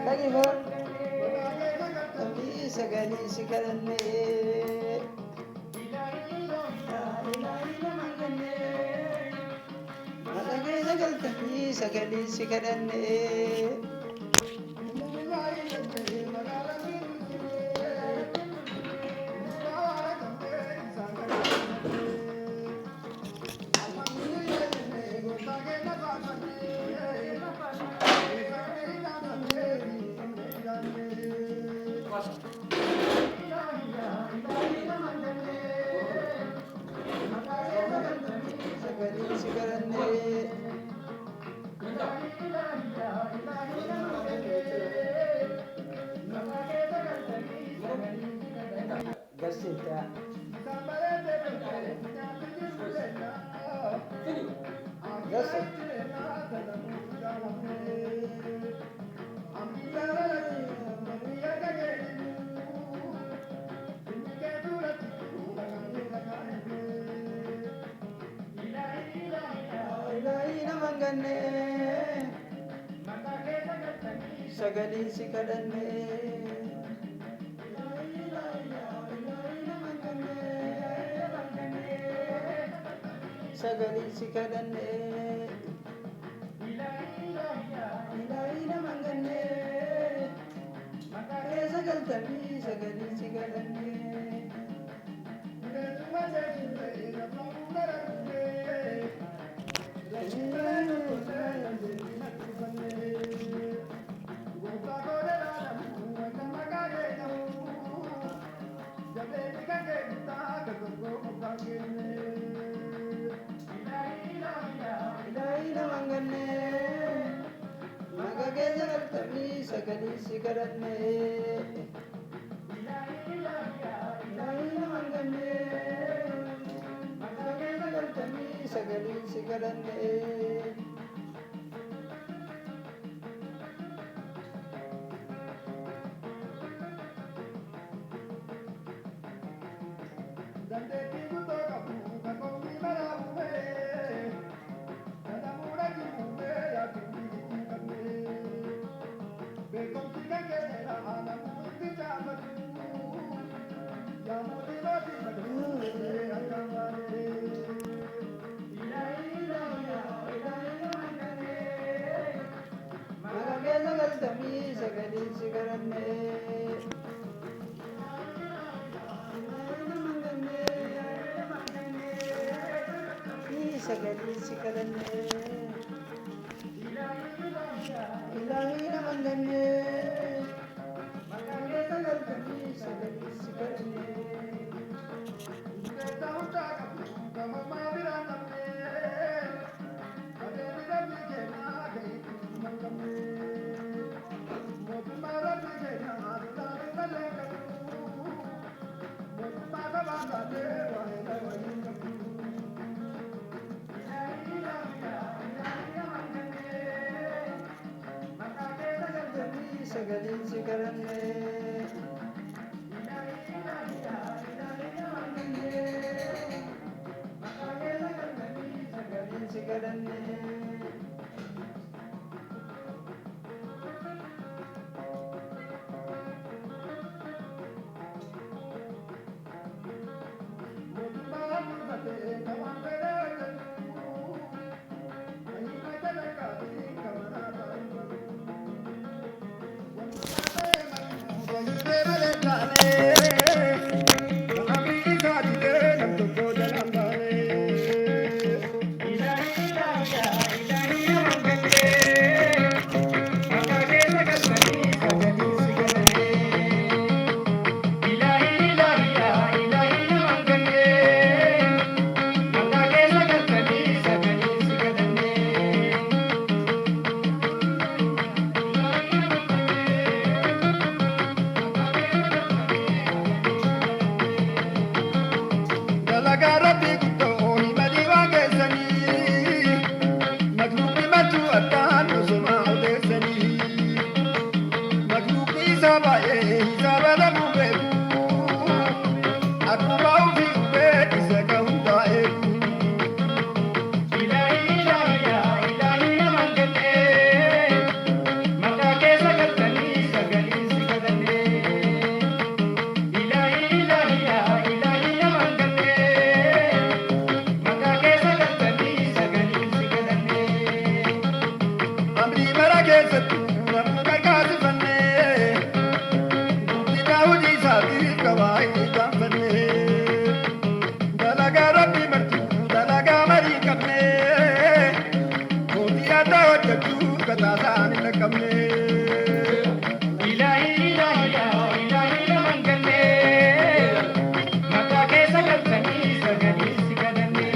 lagi bang tapi sekali sekarang lagi nagal tapi sekali sekarang sekali sekarang gasita gasita ilahi naman gane sagali sikadane sagali sikadane ilahi naman gane sagal tami sagali sikadane ilahi naman gane magagagal tami sagali sikadane ilahi naman gane magagagal tami sagali sikadane magagagal tami sagali sikadane sagali sikadane ilahi naman gane magagagal tami sagali sikadane sagali sikadane sagali sikadane yaada hojjetu kataasaan hin dhaqqabne. Ilahi laman ganne maqaa keessa galtanii sagalee si kadhanne.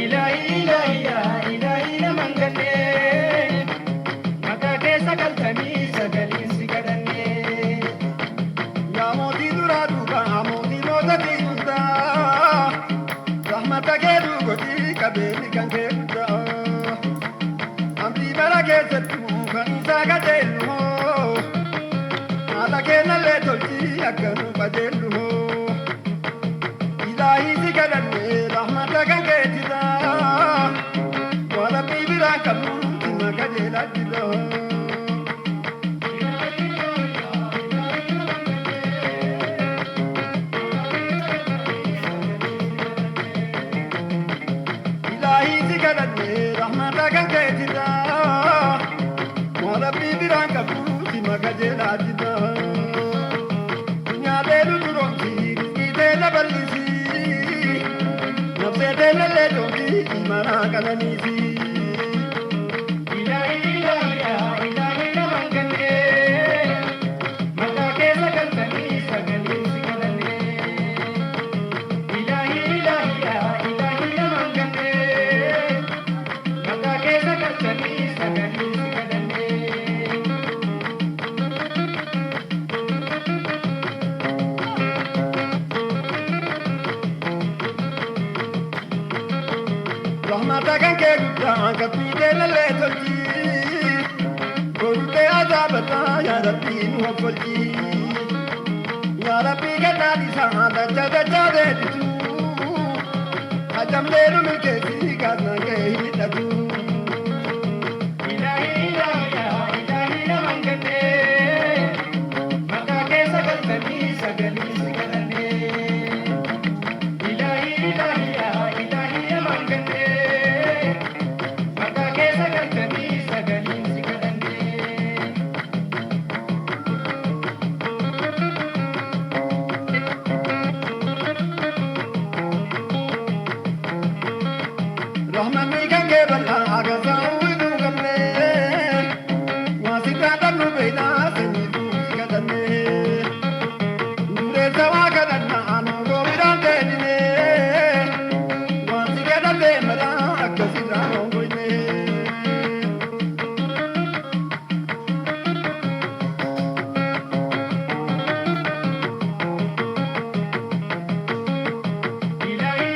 Ilahi laman ganne ilahi laman ganne maqaa keessa galtanii sagalee si kadhanne. Yaa mootii duraa duubaa mootii mootatii guddaa rahmata kee duugotii qabeenyi kan kee guddaa amrii bara keessattuu kan isaa qajeellu hoo haala keenyallee tolchii akka nu qajeellu hoo ilaahii si kadhannee rahmata kan keetisaa waan abbii biraan qabnu dhimma qajeelaa jira. Ilahi si kadhanne rahmata kan keetida Rabbii biraan qabu si maka jeelaa jida Dunyaa deelu duroomsi rizqii teela bal'isi Nafsee teelallee doomsi imanaa qananiisi Ilahi laman ganne maqaa keessa galtanii sagalee si kadhanne. Ilahi laman ganne maqaa keessa galtanii sagalee si kadhanne. Rahmata kan kee guddaa kabbii teelallee tolchi Gorutee azaabataa yaa Rabbii nu hoffolchi Yaa Rabbii kennaa isaa dachaa dachaa deebisu Ajamlee nu milkeessi kaasnaa kee hidhatu Ilahi laman ganne maqaa keessa galtanii sagalee si kadhanne. Ilahi laman ganne maqaa keessa galtanii sagalee si kadhanne. Rahmanni kan kee bal'aa agasaa uwwisuu qabne Waasirraa dhabnu beeynaa sanyii si kadhanne Dureessa waa kadhannaa nu goobidhaan deebine Waan si kadhanne maraa akkasirraa hongoyne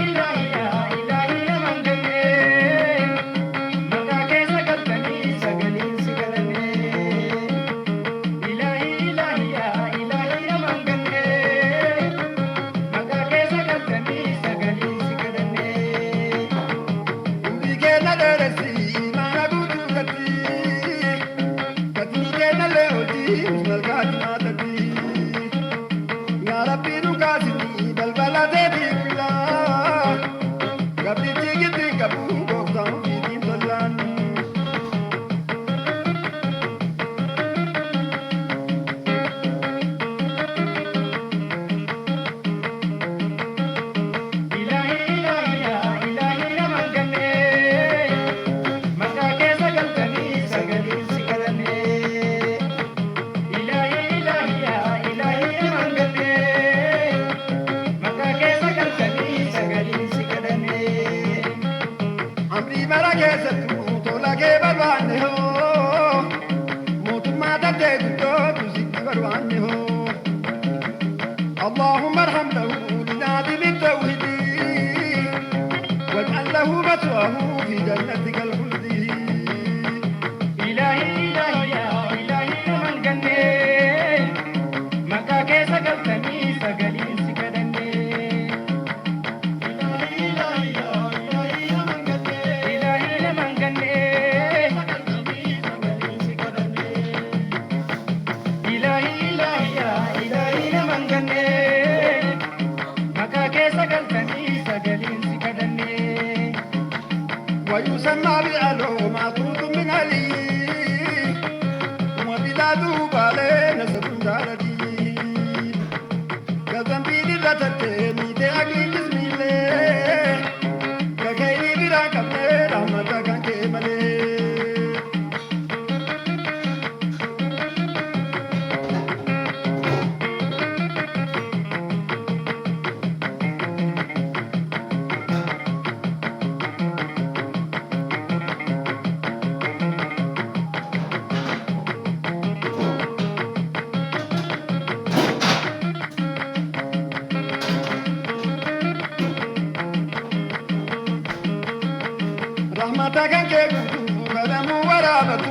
Ilahi laman ganne maqaa keessa galtanii sagalee si kadhanne. Ilahi laman ganne maqaa keessa galtanii sagalee si kadhanne. Umrii keenya dheeressi imaana guutuu gatti Gatii keenyallee hojii malkaa jimaatatti Yaa Rabbii nu kaasini balbala deebii qullaa Gabbichi giddii qabu gooftaan ofiitiin tollaan Ilahi laman ganne maqaa keessa galtanii sagalee si kadhanne. Ilahi laman ganne maqaa keessa galtanii sagalee si kadhanne. Amrii mara keessattuu tola kee barbaanne hoo Mootummaa tattee guddootu sitti barbaanne hoo اللهم ارحم له بنادم التوحيد واجعل له مثواه في جنتك الخلد Ilahi laman ganne maqaa keessa galtanii sagalee si kadhanne. Ilahi laman ganne Ilahi laman ganne maqaa keessa galtanii sagalee si kadhanne. ويسمى بالعلم بلدي كذنبي لا تتمي تأكل بسم الله كخيري بلا كبير رحمتك كمله رحمتك كبير كلام ورابط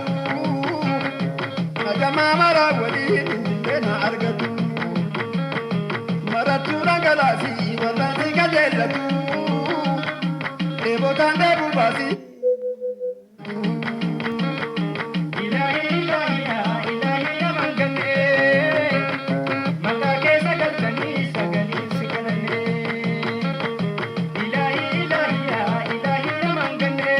أجمع مرا ولي لنا أرقد مرتنا قلاسي والله كجلد إبوتان دبو باسي إلهي إلهي إلهي يا من كني مكا كيسا قلتني سقني سكنني إلهي إلهي يا إلهي يا من كني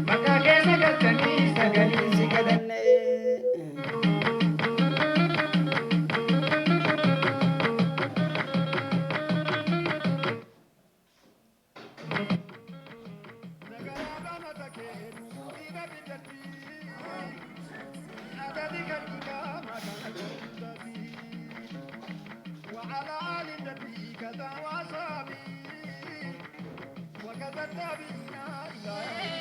مكا كيسا قلتني سقني سكنني وعلى آل النبي كذا وصحبه وكذا التابعين إلى